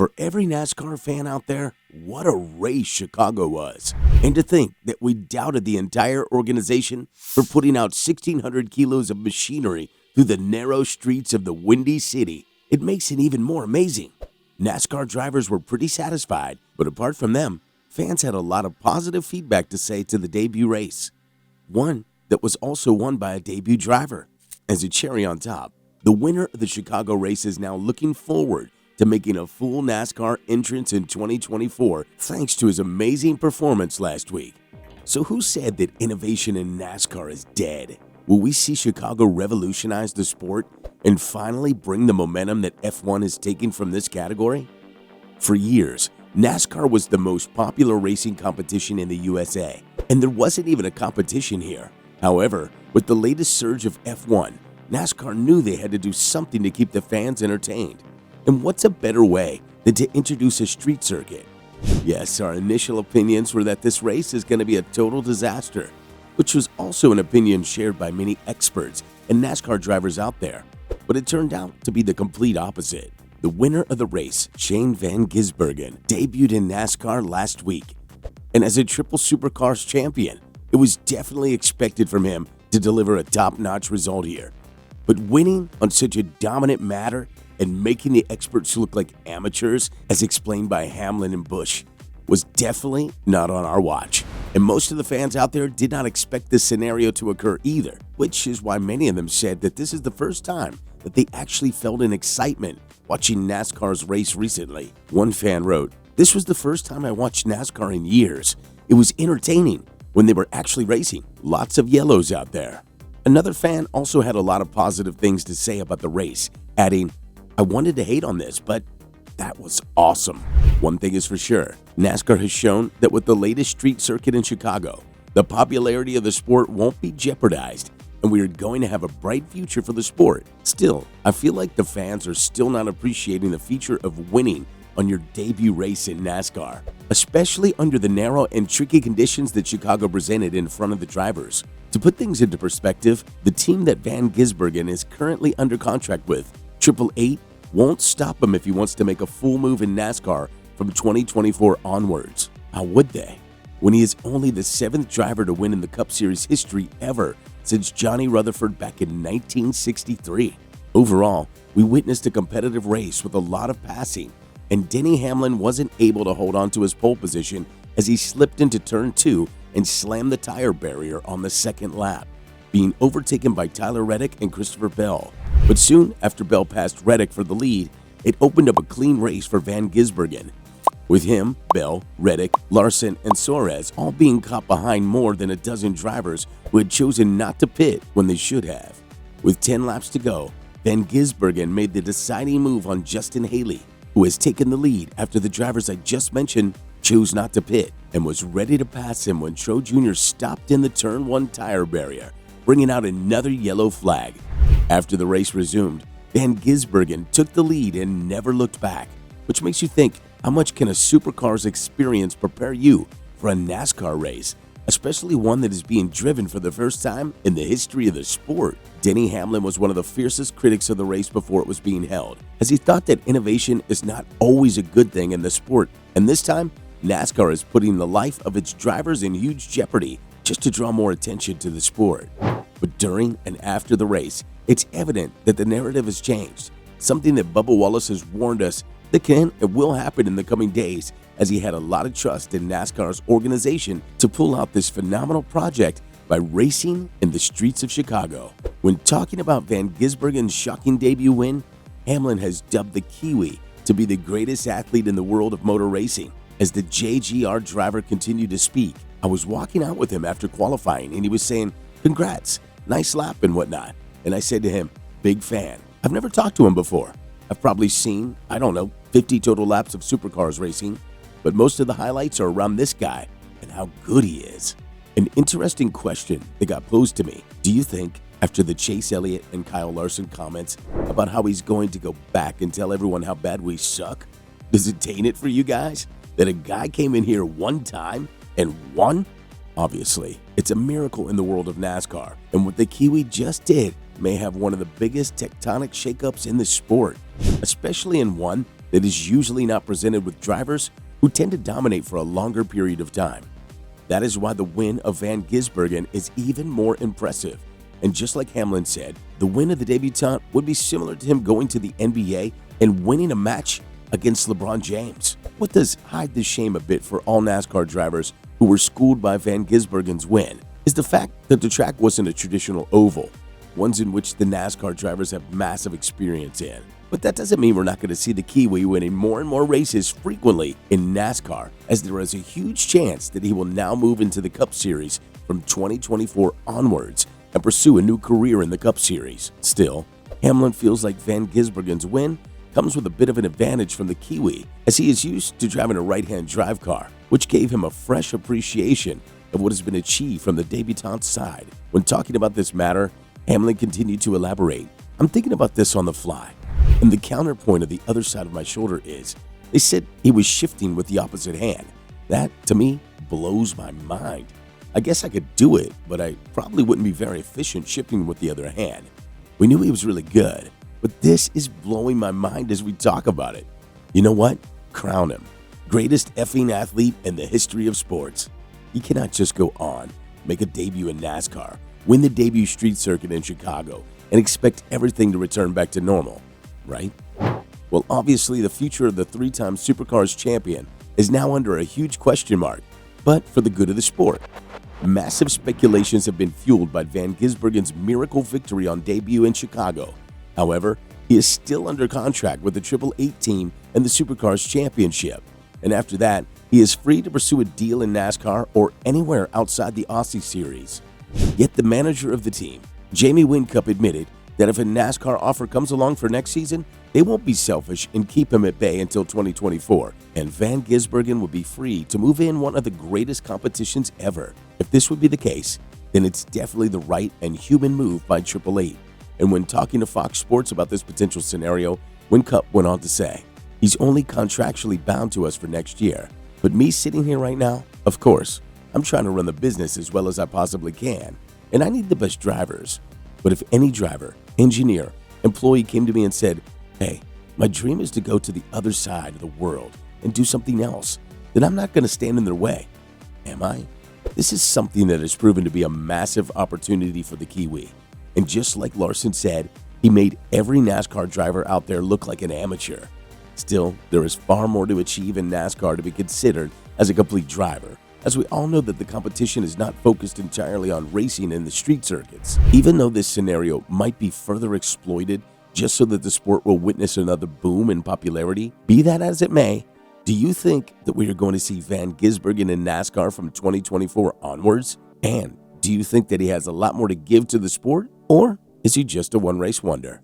For every NASCAR fan out there, what a race Chicago was. And to think that we doubted the entire organization for putting out 1,600 kilos of machinery through the narrow streets of the Windy City, it makes it even more amazing. NASCAR drivers were pretty satisfied, but apart from them, fans had a lot of positive feedback to say to the debut race. One that was also won by a debut driver. As a cherry on top, the winner of the Chicago race is now looking forward to making a full NASCAR entrance in 2024 thanks to his amazing performance last week. So who said that innovation in NASCAR is dead? Will we see Chicago revolutionize the sport and finally bring the momentum that F1 is taking from this category? For years, NASCAR was the most popular racing competition in the USA, and there wasn't even a competition here. However, with the latest surge of F1, NASCAR knew they had to do something to keep the fans entertained. And what's a better way than to introduce a street circuit? Yes, our initial opinions were that this race is going to be a total disaster, which was also an opinion shared by many experts and NASCAR drivers out there. But it turned out to be the complete opposite. The winner of the race, Shane van Gisbergen, debuted in NASCAR last week. And as a triple supercars champion, it was definitely expected from him to deliver a top-notch result here. But winning on such a dominant matter and making the experts look like amateurs, as explained by Hamlin and Busch, was definitely not on our watch. And most of the fans out there did not expect this scenario to occur either, which is why many of them said that this is the first time that they actually felt an excitement watching NASCAR's race recently. One fan wrote, "This was the first time I watched NASCAR in years. It was entertaining when they were actually racing. Lots of yellows out there." Another fan also had a lot of positive things to say about the race, adding, "I wanted to hate on this, but that was awesome." One thing is for sure, NASCAR has shown that with the latest street circuit in Chicago, the popularity of the sport won't be jeopardized, and we are going to have a bright future for the sport. Still, I feel like the fans are still not appreciating the feature of winning on your debut race in NASCAR, especially under the narrow and tricky conditions that Chicago presented in front of the drivers. To put things into perspective, the team that Van Gisbergen is currently under contract with, 888, won't stop him if he wants to make a full move in NASCAR from 2024 onwards. How would they? When he is only the 7th driver to win in the Cup Series history ever since Johnny Rutherford back in 1963. Overall, we witnessed a competitive race with a lot of passing, and Denny Hamlin wasn't able to hold on to his pole position as he slipped into turn 2 and slammed the tire barrier on the second lap, being overtaken by Tyler Reddick and Christopher Bell. But soon after Bell passed Reddick for the lead, it opened up a clean race for Van Gisbergen, with him, Bell, Reddick, Larson, and Suarez all being caught behind more than a dozen drivers who had chosen not to pit when they should have. With 10 laps to go, Van Gisbergen made the deciding move on Justin Haley, who has taken the lead after the drivers I just mentioned chose not to pit, and was ready to pass him when Tro Jr. stopped in the turn 1 tire barrier, bringing out another yellow flag. After the race resumed, Van Gisbergen took the lead and never looked back, which makes you think, how much can a supercars experience prepare you for a NASCAR race, especially one that is being driven for the first time in the history of the sport? Denny Hamlin was one of the fiercest critics of the race before it was being held, as he thought that innovation is not always a good thing in the sport, and this time, NASCAR is putting the life of its drivers in huge jeopardy just to draw more attention to the sport. But during and after the race, it's evident that the narrative has changed, something that Bubba Wallace has warned us that can and will happen in the coming days, as he had a lot of trust in NASCAR's organization to pull out this phenomenal project by racing in the streets of Chicago. When talking about Van Gisbergen's shocking debut win, Hamlin has dubbed the Kiwi to be the greatest athlete in the world of motor racing. As the JGR driver continued to speak, I was walking out with him after qualifying and he was saying, "Congrats, nice lap and whatnot." And I said to him, "Big fan." I've never talked to him before. I've probably seen, 50 total laps of supercars racing, but most of the highlights are around this guy and how good he is. An interesting question that got posed to me: do you think, after the Chase Elliott and Kyle Larson comments about how he's going to go back and tell everyone how bad we suck, does it taint it for you guys that a guy came in here one time and won? Obviously, it's a miracle in the world of NASCAR, and what the Kiwi just did may have one of the biggest tectonic shakeups in the sport, especially in one that is usually not presented with drivers who tend to dominate for a longer period of time. That is why the win of Van Gisbergen is even more impressive. And just like Hamlin said, the win of the debutant would be similar to him going to the NBA and winning a match against LeBron James. What does hide the shame a bit for all NASCAR drivers who were schooled by Van Gisbergen's win is the fact that the track wasn't a traditional oval, ones in which the NASCAR drivers have massive experience in. But that doesn't mean we're not going to see the Kiwi winning more and more races frequently in NASCAR, as there is a huge chance that he will now move into the Cup Series from 2024 onwards and pursue a new career in the Cup Series. Still, Hamlin feels like Van Gisbergen's win comes with a bit of an advantage from the Kiwi, as he is used to driving a right-hand drive car, which gave him a fresh appreciation of what has been achieved from the debutante's side. When talking about this matter, Hamlin continued to elaborate. "I'm thinking about this on the fly, and the counterpoint of the other side of my shoulder is, they said he was shifting with the opposite hand. That, to me, blows my mind. I guess I could do it, but I probably wouldn't be very efficient shifting with the other hand. We knew he was really good, but this is blowing my mind as we talk about it. You know what? Crown him. Greatest effing athlete in the history of sports. He cannot just go on, make a debut in NASCAR, win the debut street circuit in Chicago, and expect everything to return back to normal, right? Well, obviously, the future of the three-time Supercars champion is now under a huge question mark, but for the good of the sport. Massive speculations have been fueled by Van Gisbergen's miracle victory on debut in Chicago. However, he is still under contract with the 888 team and the Supercars championship, and after that, he is free to pursue a deal in NASCAR or anywhere outside the Aussie Series. Yet the manager of the team, Jamie Whincup, admitted that if a NASCAR offer comes along for next season, they won't be selfish and keep him at bay until 2024, and Van Gisbergen will be free to move in one of the greatest competitions ever. If this would be the case, then it's definitely the right and human move by 888. And when talking to Fox Sports about this potential scenario, Whincup went on to say, "He's only contractually bound to us for next year. But me sitting here right now, of course, I'm trying to run the business as well as I possibly can, and I need the best drivers. But if any driver, engineer, employee came to me and said, 'Hey, my dream is to go to the other side of the world and do something else,' then I'm not going to stand in their way. Am I?" This is something that has proven to be a massive opportunity for the Kiwi. And just like Larson said, he made every NASCAR driver out there look like an amateur. Still, there is far more to achieve in NASCAR to be considered as a complete driver, as we all know that the competition is not focused entirely on racing in the street circuits. Even though this scenario might be further exploited just so that the sport will witness another boom in popularity, be that as it may, do you think that we are going to see Van Gisbergen in NASCAR from 2024 onwards? And do you think that he has a lot more to give to the sport, or is he just a one-race wonder?